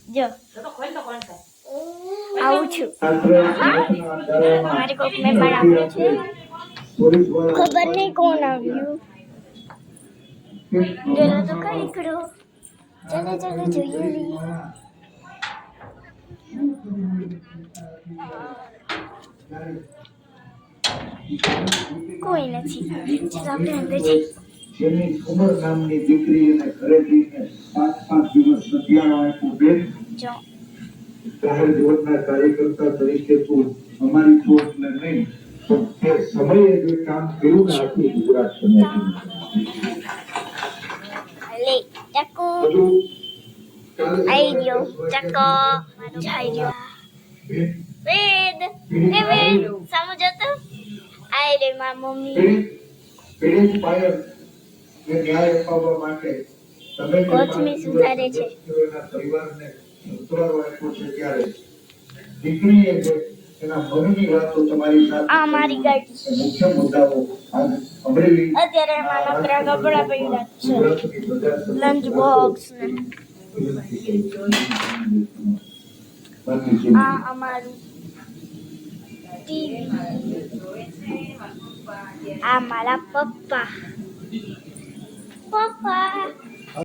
જો આવું છું મારી કોક મહેમાન આવ્યું છે ખબર નહીં કોણ આવ્યું ચલો તો કઈ કરો ચલો ચલો જોઈએ કોઈ નથી ચલો આપણે અંદર જઈએ જેની ઉમર નામની દીકરી અને ઘરેથી 5 દિવસ સત્યાનો આપ્યો બેન જો જાહેર જીવનના કાર્યકર્તા તરીકે તું અમારી કોર્ટને નહીં પણ તે સમયે જે કામ કર્યું ને આખી ગુજરાત લે ચકો આઈ ગયો ચકો જાય ગયો વેદ એ વેદ સમજો તો આઈ રે માર મમ્મી પીડિત પાયર ને ન્યાય અપાવવા માટે તમે કોથમી સુધારે છે પરિવારને ઉતરવા આપ્યો છે ત્યારે દીકરીએ જે એના મનની વાતો તમારી સાથે આ મારી ગાડી મુખ્ય મુદ્દાઓ આજ અમરેલી અત્યારે એમાં નકરા કપડા પડ્યા છે લંચ બોક્સ ને આ અમારું ટીવી આ મારા પપ્પા